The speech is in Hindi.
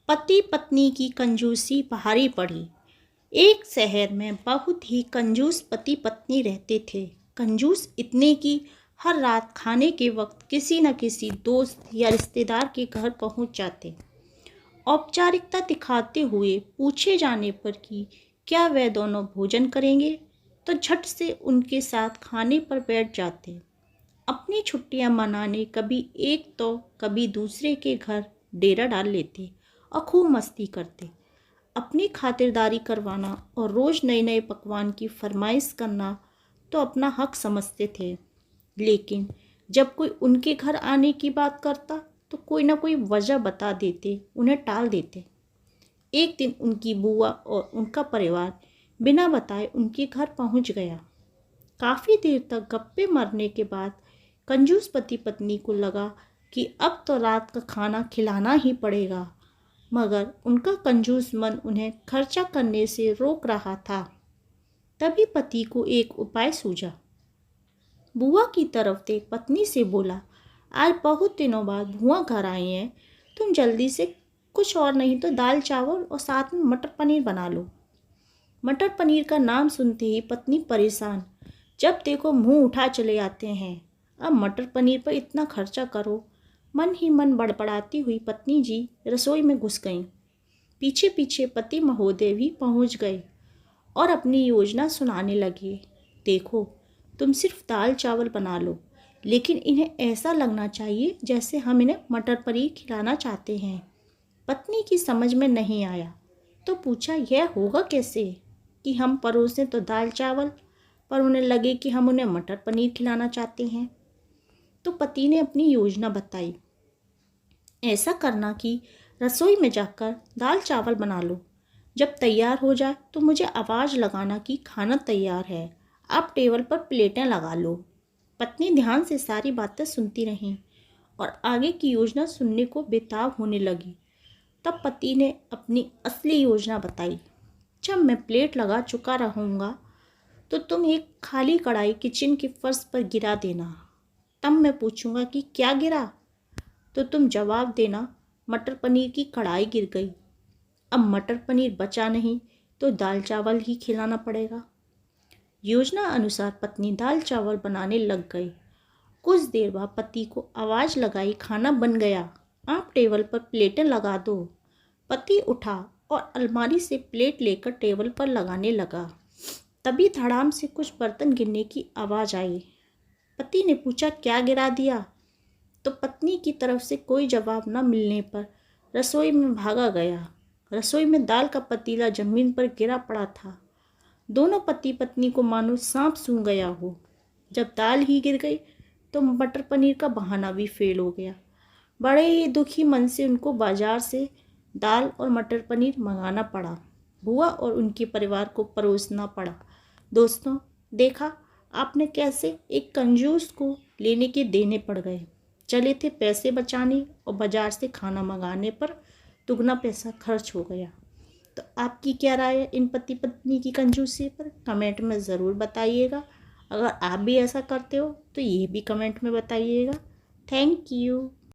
पति पत्नी की कंजूसी भारी पड़ी। एक शहर में बहुत ही कंजूस पति पत्नी रहते थे। कंजूस इतने कि हर रात खाने के वक्त किसी न किसी दोस्त या रिश्तेदार के घर पहुंच जाते। औपचारिकता दिखाते हुए पूछे जाने पर कि क्या वह दोनों भोजन करेंगे, तो झट से उनके साथ खाने पर बैठ जाते। अपनी छुट्टियां मनाने कभी एक तो कभी दूसरे के घर डेरा डाल लेते और खूब मस्ती करते। अपनी खातिरदारी करवाना और रोज़ नए नए पकवान की फरमाइश करना तो अपना हक समझते थे, लेकिन जब कोई उनके घर आने की बात करता तो कोई ना कोई वजह बता देते, उन्हें टाल देते। एक दिन उनकी बुआ और उनका परिवार बिना बताए उनके घर पहुंच गया। काफ़ी देर तक गप्पे मारने के बाद कंजूस पति पत्नी को लगा कि अब तो रात का खाना खिलाना ही पड़ेगा, मगर उनका कंजूस मन उन्हें खर्चा करने से रोक रहा था। तभी पति को एक उपाय सूझा। बुआ की तरफ देख पत्नी से बोला, आज बहुत दिनों बाद बुआ घर आई हैं, तुम जल्दी से कुछ और नहीं तो दाल चावल और साथ में मटर पनीर बना लो। मटर पनीर का नाम सुनते ही पत्नी परेशान, जब देखो मुंह उठा चले आते हैं, अब मटर पनीर पर इतना खर्चा करो। मन ही मन बड़बड़ाती हुई पत्नी जी रसोई में घुस गईं। पीछे पीछे पति महोदय भी पहुंच गए और अपनी योजना सुनाने लगे। देखो, तुम सिर्फ दाल चावल बना लो, लेकिन इन्हें ऐसा लगना चाहिए जैसे हम इन्हें मटर पनीर खिलाना चाहते हैं। पत्नी की समझ में नहीं आया तो पूछा, यह होगा कैसे कि हम परोसें तो दाल चावल, पर उन्हें लगे कि हम उन्हें मटर पनीर खिलाना चाहते हैं। तो पति ने अपनी योजना बताई। ऐसा करना कि रसोई में जाकर दाल चावल बना लो, जब तैयार हो जाए तो मुझे आवाज़ लगाना कि खाना तैयार है, आप टेबल पर प्लेटें लगा लो। पत्नी ध्यान से सारी बातें सुनती रहीं और आगे की योजना सुनने को बेताब होने लगी। तब पति ने अपनी असली योजना बताई। जब मैं प्लेट लगा चुका रहूँगा तो तुम एक खाली कढ़ाई किचन के फर्श पर गिरा देना। तब मैं पूछूंगा कि क्या गिरा, तो तुम जवाब देना, मटर पनीर की कढ़ाई गिर गई। अब मटर पनीर बचा नहीं तो दाल चावल ही खिलाना पड़ेगा। योजना अनुसार पत्नी दाल चावल बनाने लग गई। कुछ देर बाद पति को आवाज़ लगाई, खाना बन गया, आप टेबल पर प्लेटें लगा दो। पति उठा और अलमारी से प्लेट लेकर टेबल पर लगाने लगा। तभी धड़ाम से कुछ बर्तन गिरने की आवाज़ आई। पति ने पूछा, क्या गिरा दिया? तो पत्नी की तरफ से कोई जवाब न मिलने पर रसोई में भागा गया। रसोई में दाल का पतीला जमीन पर गिरा पड़ा था। दोनों पति पत्नी को मानो सांप सूंघ गया हो। जब दाल ही गिर गई तो मटर पनीर का बहाना भी फेल हो गया। बड़े ही दुखी मन से उनको बाजार से दाल और मटर पनीर मंगाना पड़ा। बुआ और उनके परिवार को परोसना पड़ा। दोस्तों, देखा आपने कैसे एक कंजूस को लेने के देने पड़ गए। चले थे पैसे बचाने और बाजार से खाना मंगाने पर दुगना पैसा खर्च हो गया। तो आपकी क्या राय है इन पति पत्नी की कंजूसी पर? कमेंट में ज़रूर बताइएगा। अगर आप भी ऐसा करते हो तो ये भी कमेंट में बताइएगा। Thank you.